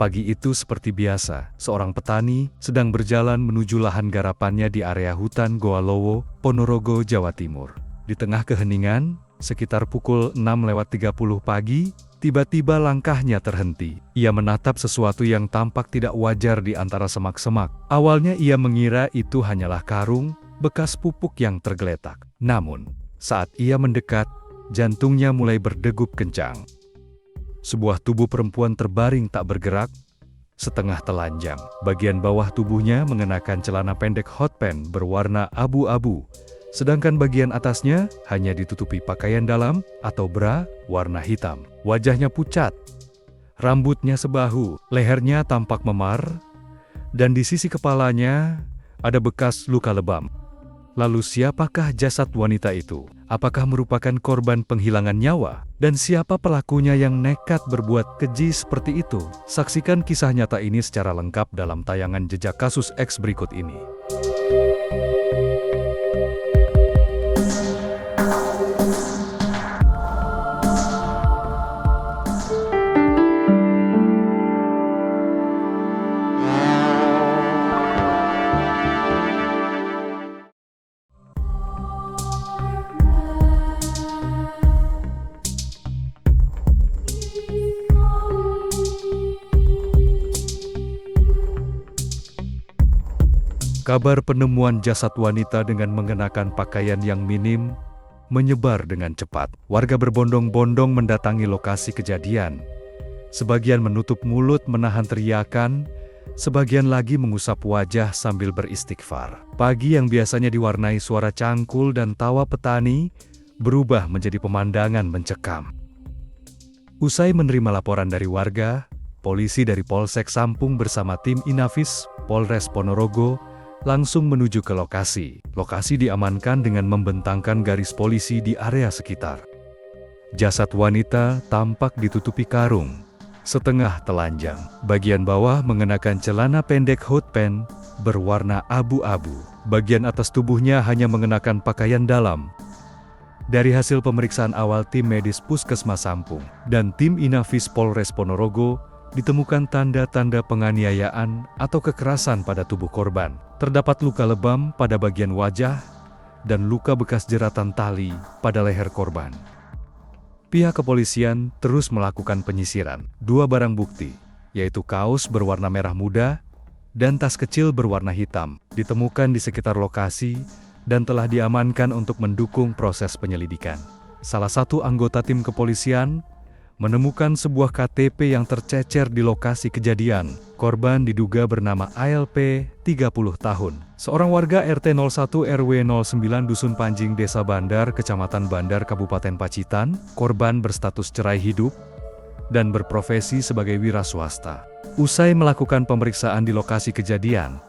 Pagi itu seperti biasa, seorang petani sedang berjalan menuju lahan garapannya di area hutan Goa Lowo, Ponorogo, Jawa Timur. Di tengah keheningan, sekitar pukul 6:30 pagi, tiba-tiba langkahnya terhenti. Ia menatap sesuatu yang tampak tidak wajar di antara semak-semak. Awalnya ia mengira itu hanyalah karung bekas pupuk yang tergeletak. Namun, saat ia mendekat, jantungnya mulai berdegup kencang. Sebuah tubuh perempuan terbaring tak bergerak, setengah telanjang. Bagian bawah tubuhnya mengenakan celana pendek hot pants berwarna abu-abu, sedangkan bagian atasnya hanya ditutupi pakaian dalam atau bra warna hitam. Wajahnya pucat, rambutnya sebahu, lehernya tampak memar, dan di sisi kepalanya ada bekas luka lebam. Lalu siapakah jasad wanita itu? Apakah merupakan korban penghilangan nyawa? Dan siapa pelakunya yang nekat berbuat keji seperti itu? Saksikan kisah nyata ini secara lengkap dalam tayangan Jejak Kasus X berikut ini. Kabar penemuan jasad wanita dengan mengenakan pakaian yang minim menyebar dengan cepat. Warga berbondong-bondong mendatangi lokasi kejadian. Sebagian menutup mulut menahan teriakan, sebagian lagi mengusap wajah sambil beristighfar. Pagi yang biasanya diwarnai suara cangkul dan tawa petani berubah menjadi pemandangan mencekam. Usai menerima laporan dari warga, polisi dari Polsek Sampung bersama tim Inafis Polres Ponorogo langsung menuju ke lokasi. Lokasi diamankan dengan membentangkan garis polisi di area sekitar. Jasad wanita tampak ditutupi karung, setengah telanjang. Bagian bawah mengenakan celana pendek hot pants berwarna abu-abu. Bagian atas tubuhnya hanya mengenakan pakaian dalam. Dari hasil pemeriksaan awal tim medis Puskesmas Sampung dan tim Inafis Polres Ponorogo, ditemukan tanda-tanda penganiayaan atau kekerasan pada tubuh korban. Terdapat luka lebam pada bagian wajah dan luka bekas jeratan tali pada leher korban. Pihak kepolisian terus melakukan penyisiran. 2 barang bukti, yaitu kaos berwarna merah muda dan tas kecil berwarna hitam, ditemukan di sekitar lokasi dan telah diamankan untuk mendukung proses penyelidikan. Salah satu anggota tim kepolisian menemukan sebuah KTP yang tercecer di lokasi kejadian. Korban diduga bernama ALP, 30 tahun. Seorang warga RT 01 RW 09 Dusun Panjing, Desa Bandar, Kecamatan Bandar, Kabupaten Pacitan. Korban berstatus cerai hidup dan berprofesi sebagai wira swasta. Usai melakukan pemeriksaan di lokasi kejadian,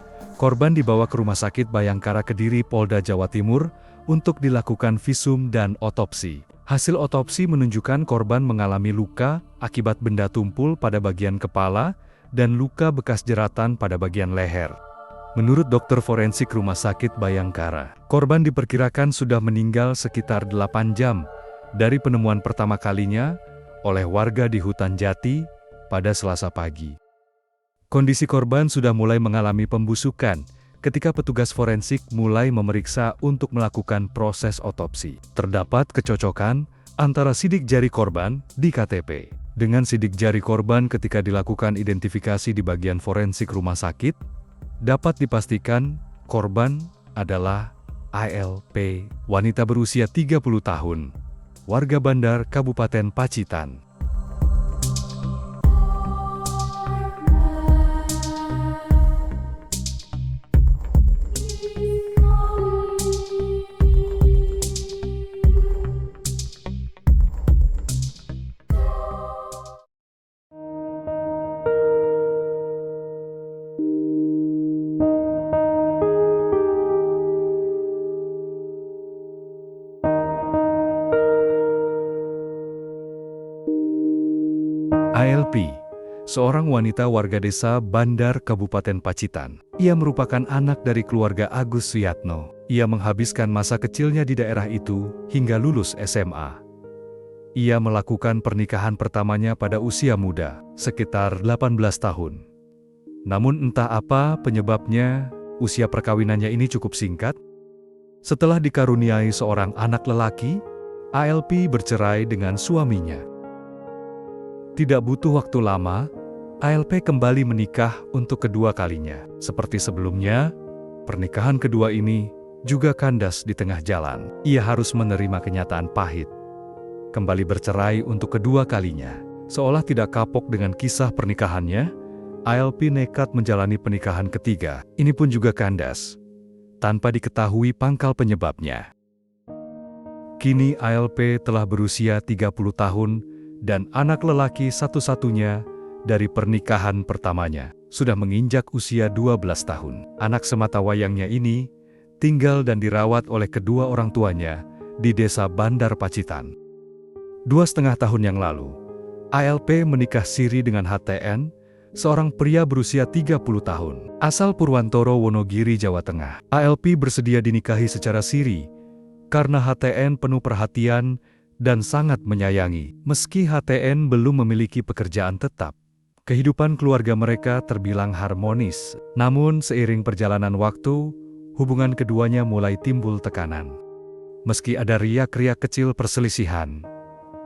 korban dibawa ke Rumah Sakit Bayangkara Kediri, Polda Jawa Timur untuk dilakukan visum dan otopsi. Hasil otopsi menunjukkan korban mengalami luka akibat benda tumpul pada bagian kepala dan luka bekas jeratan pada bagian leher. Menurut dokter forensik Rumah Sakit Bayangkara, korban diperkirakan sudah meninggal sekitar 8 jam dari penemuan pertama kalinya oleh warga di hutan jati pada Selasa pagi. Kondisi korban sudah mulai mengalami pembusukan ketika petugas forensik mulai memeriksa untuk melakukan proses otopsi. Terdapat kecocokan antara sidik jari korban di KTP dengan sidik jari korban ketika dilakukan identifikasi di bagian forensik rumah sakit, dapat dipastikan korban adalah ALP, wanita berusia 30 tahun, warga Bandar, Kabupaten Pacitan. ALP, seorang wanita warga desa Bandar, Kabupaten Pacitan. Ia merupakan anak dari keluarga Agus Suyatno. Ia menghabiskan masa kecilnya di daerah itu hingga lulus SMA. Ia melakukan pernikahan pertamanya pada usia muda, sekitar 18 tahun. Namun entah apa penyebabnya, usia perkawinannya ini cukup singkat. Setelah dikaruniai seorang anak lelaki, ALP bercerai dengan suaminya. Tidak butuh waktu lama, ALP kembali menikah untuk kedua kalinya. Seperti sebelumnya, pernikahan kedua ini juga kandas di tengah jalan. Ia harus menerima kenyataan pahit. Kembali bercerai untuk kedua kalinya. Seolah tidak kapok dengan kisah pernikahannya, ALP nekat menjalani pernikahan ketiga. Ini pun juga kandas, tanpa diketahui pangkal penyebabnya. Kini ALP telah berusia 30 tahun dan anak lelaki satu-satunya dari pernikahan pertamanya. Sudah menginjak usia 12 tahun. Anak sematawayangnya ini tinggal dan dirawat oleh kedua orang tuanya di desa Bandar Pacitan. 2,5 tahun yang lalu, ALP menikah siri dengan HTN, seorang pria berusia 30 tahun, asal Purwantoro, Wonogiri, Jawa Tengah. ALP bersedia dinikahi secara siri, karena HTN penuh perhatian dan sangat menyayangi. Meski HTN belum memiliki pekerjaan tetap, kehidupan keluarga mereka terbilang harmonis. Namun seiring perjalanan waktu, hubungan keduanya mulai timbul tekanan. Meski ada riak-riak kecil perselisihan,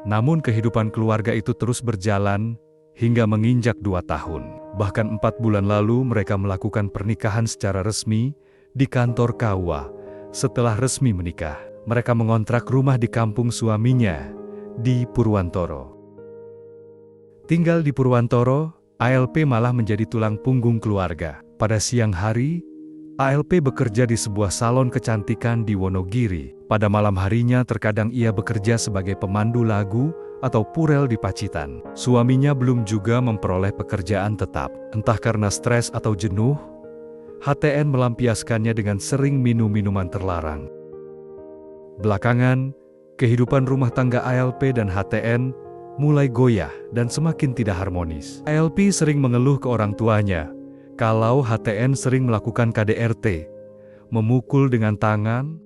namun kehidupan keluarga itu terus berjalan hingga menginjak 2 tahun. Bahkan 4 bulan lalu mereka melakukan pernikahan secara resmi di kantor KUA. Setelah resmi menikah, mereka mengontrak rumah di kampung suaminya di Purwantoro. Tinggal di Purwantoro, ALP malah menjadi tulang punggung keluarga. Pada siang hari, ALP bekerja di sebuah salon kecantikan di Wonogiri. Pada malam harinya terkadang ia bekerja sebagai pemandu lagu atau purel di Pacitan. Suaminya belum juga memperoleh pekerjaan tetap. Entah karena stres atau jenuh, HTN melampiaskannya dengan sering minum minuman terlarang. Belakangan, kehidupan rumah tangga ALP dan HTN mulai goyah dan semakin tidak harmonis. ALP sering mengeluh ke orang tuanya kalau HTN sering melakukan KDRT, memukul dengan tangan.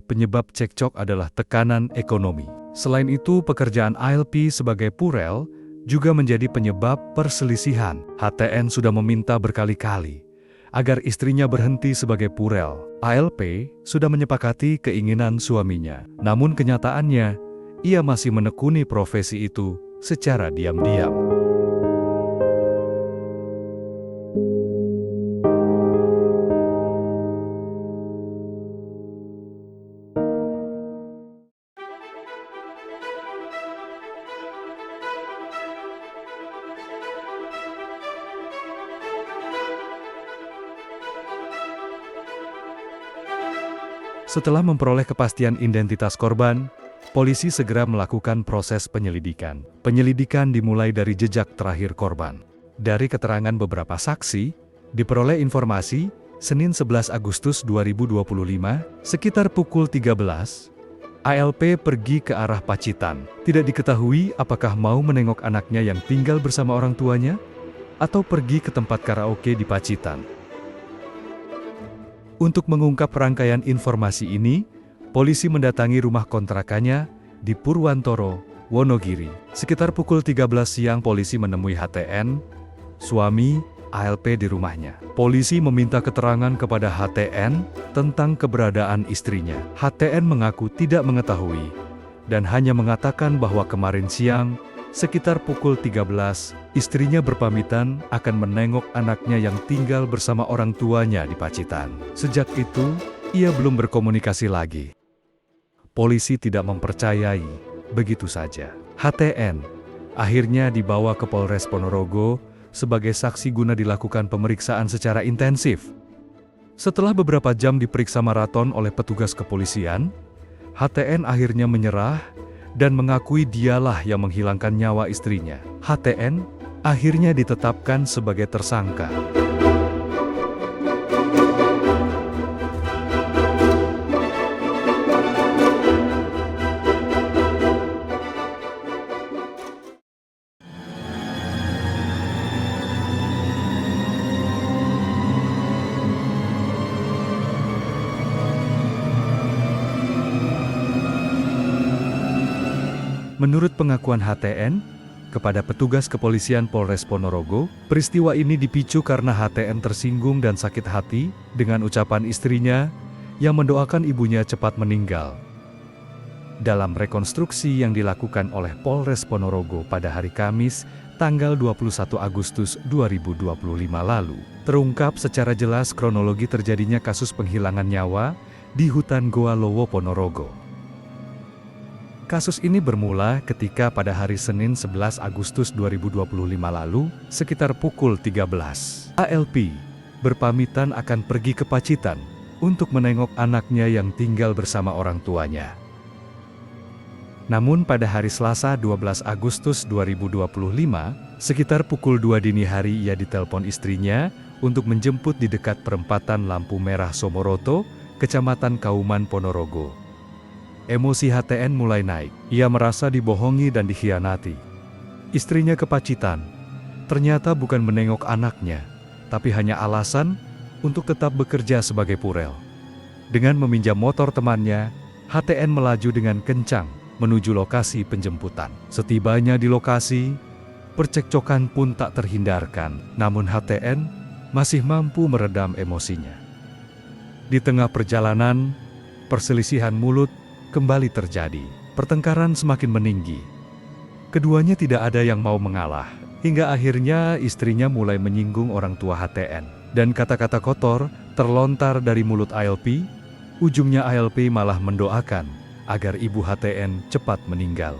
Penyebab cekcok adalah tekanan ekonomi. Selain itu, pekerjaan ALP sebagai purel juga menjadi penyebab perselisihan. HTN sudah meminta berkali-kali agar istrinya berhenti sebagai purel. ALP sudah menyepakati keinginan suaminya. Namun kenyataannya, ia masih menekuni profesi itu secara diam-diam. Setelah memperoleh kepastian identitas korban, polisi segera melakukan proses penyelidikan. Penyelidikan dimulai dari jejak terakhir korban. Dari keterangan beberapa saksi, diperoleh informasi, Senin 11 Agustus 2025, sekitar pukul 13, ALP pergi ke arah Pacitan. Tidak diketahui apakah mau menengok anaknya yang tinggal bersama orang tuanya, atau pergi ke tempat karaoke di Pacitan. Untuk mengungkap rangkaian informasi ini, polisi mendatangi rumah kontrakannya di Purwantoro, Wonogiri. Sekitar pukul 13 siang polisi menemui HTN, suami ALP di rumahnya. Polisi meminta keterangan kepada HTN tentang keberadaan istrinya. HTN mengaku tidak mengetahui dan hanya mengatakan bahwa kemarin siang, sekitar pukul 13, istrinya berpamitan akan menengok anaknya yang tinggal bersama orang tuanya di Pacitan. Sejak itu, ia belum berkomunikasi lagi. Polisi tidak mempercayai begitu saja. HTN akhirnya dibawa ke Polres Ponorogo sebagai saksi guna dilakukan pemeriksaan secara intensif. Setelah beberapa jam diperiksa maraton oleh petugas kepolisian, HTN akhirnya menyerah dan mengakui dialah yang menghilangkan nyawa istrinya. HTN akhirnya ditetapkan sebagai tersangka. Menurut pengakuan HTN, kepada petugas kepolisian Polres Ponorogo, peristiwa ini dipicu karena HTN tersinggung dan sakit hati dengan ucapan istrinya yang mendoakan ibunya cepat meninggal. Dalam rekonstruksi yang dilakukan oleh Polres Ponorogo pada hari Kamis, tanggal 21 Agustus 2025 lalu, terungkap secara jelas kronologi terjadinya kasus penghilangan nyawa di hutan Goa Lowo, Ponorogo. Kasus ini bermula ketika pada hari Senin 11 Agustus 2025 lalu, sekitar pukul 13, ALP berpamitan akan pergi ke Pacitan untuk menengok anaknya yang tinggal bersama orang tuanya. Namun pada hari Selasa 12 Agustus 2025, sekitar pukul 2 dini hari ia ditelepon istrinya untuk menjemput di dekat perempatan lampu merah Somoroto, Kecamatan Kauman, Ponorogo. Emosi HTN mulai naik. Ia merasa dibohongi dan dikhianati. Istrinya ke Pacitan ternyata bukan menengok anaknya, tapi hanya alasan untuk tetap bekerja sebagai purel. Dengan meminjam motor temannya, HTN melaju dengan kencang menuju lokasi penjemputan. Setibanya di lokasi, percekcokan pun tak terhindarkan. Namun HTN masih mampu meredam emosinya. Di tengah perjalanan, perselisihan mulut kembali terjadi. Pertengkaran semakin meninggi. Keduanya tidak ada yang mau mengalah. Hingga akhirnya istrinya mulai menyinggung orang tua HTN. Dan kata-kata kotor terlontar dari mulut ALP. Ujungnya ALP malah mendoakan agar ibu HTN cepat meninggal.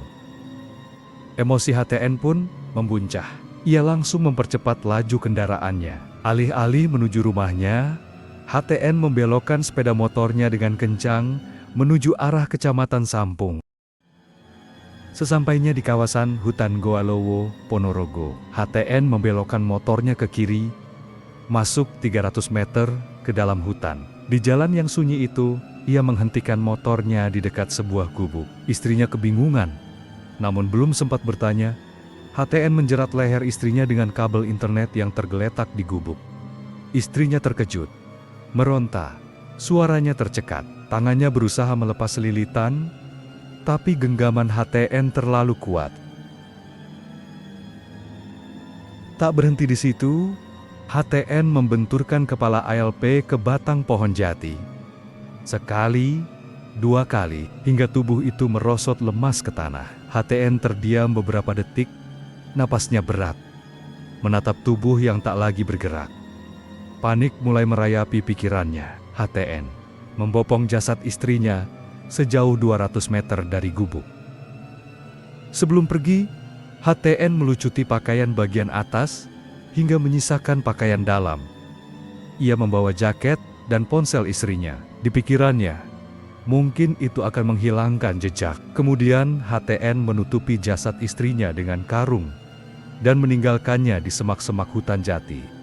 Emosi HTN pun membuncah. Ia langsung mempercepat laju kendaraannya. Alih-alih menuju rumahnya, HTN membelokkan sepeda motornya dengan kencang menuju arah Kecamatan Sampung. Sesampainya di kawasan hutan Goa Lowo, Ponorogo, HTN membelokkan motornya ke kiri, masuk 300 meter ke dalam hutan. Di jalan yang sunyi itu, ia menghentikan motornya di dekat sebuah gubuk. Istrinya kebingungan, namun belum sempat bertanya, HTN menjerat leher istrinya dengan kabel internet yang tergeletak di gubuk. Istrinya terkejut, meronta, suaranya tercekat. Tangannya berusaha melepas lilitan, tapi genggaman HTN terlalu kuat. Tak berhenti di situ, HTN membenturkan kepala ALP ke batang pohon jati. Sekali, dua kali, hingga tubuh itu merosot lemas ke tanah. HTN terdiam beberapa detik, napasnya berat, menatap tubuh yang tak lagi bergerak. Panik mulai merayapi pikirannya. HTN membopong jasad istrinya sejauh 200 meter dari gubuk. Sebelum pergi, HTN melucuti pakaian bagian atas hingga menyisakan pakaian dalam. Ia membawa jaket dan ponsel istrinya. Di pikirannya, mungkin itu akan menghilangkan jejak. Kemudian HTN menutupi jasad istrinya dengan karung dan meninggalkannya di semak-semak hutan jati.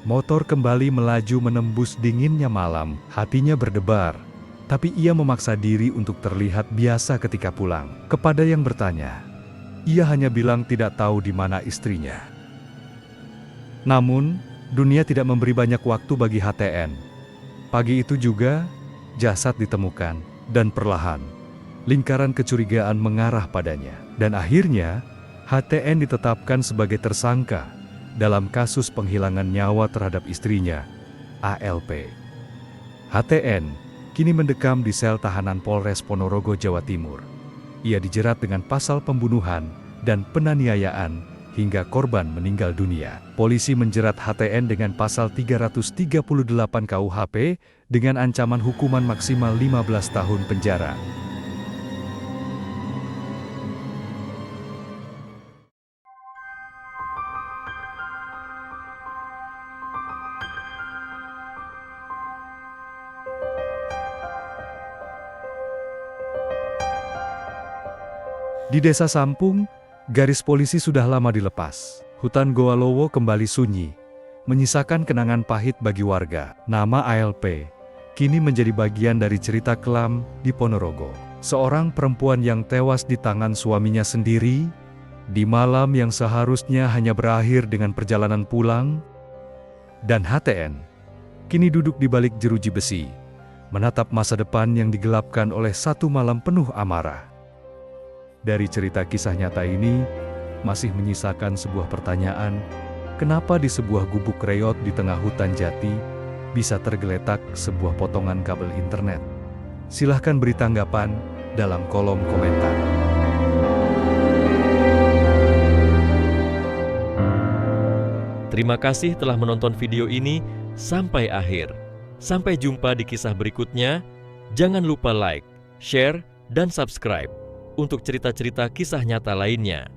Motor kembali melaju menembus dinginnya malam. Hatinya berdebar, tapi ia memaksa diri untuk terlihat biasa ketika pulang. Kepada yang bertanya, ia hanya bilang tidak tahu di mana istrinya. Namun, dunia tidak memberi banyak waktu bagi HTN. Pagi itu juga, jasad ditemukan, dan perlahan, lingkaran kecurigaan mengarah padanya. Dan akhirnya, HTN ditetapkan sebagai tersangka dalam kasus penghilangan nyawa terhadap istrinya, ALP. HTN kini mendekam di sel tahanan Polres Ponorogo, Jawa Timur. Ia dijerat dengan pasal pembunuhan dan penganiayaan hingga korban meninggal dunia. Polisi menjerat HTN dengan pasal 338 KUHP dengan ancaman hukuman maksimal 15 tahun penjara. Di Desa Sampung, garis polisi sudah lama dilepas. Hutan Goa Lowo kembali sunyi, menyisakan kenangan pahit bagi warga. Nama ALP kini menjadi bagian dari cerita kelam di Ponorogo. Seorang perempuan yang tewas di tangan suaminya sendiri, di malam yang seharusnya hanya berakhir dengan perjalanan pulang. Dan HTN kini duduk di balik jeruji besi, menatap masa depan yang digelapkan oleh satu malam penuh amarah. Dari cerita kisah nyata ini, masih menyisakan sebuah pertanyaan, kenapa di sebuah gubuk reot di tengah hutan jati, bisa tergeletak sebuah potongan kabel internet? Silahkan beri tanggapan dalam kolom komentar. Terima kasih telah menonton video ini sampai akhir. Sampai jumpa di kisah berikutnya. Jangan lupa like, share, dan subscribe untuk cerita-cerita kisah nyata lainnya.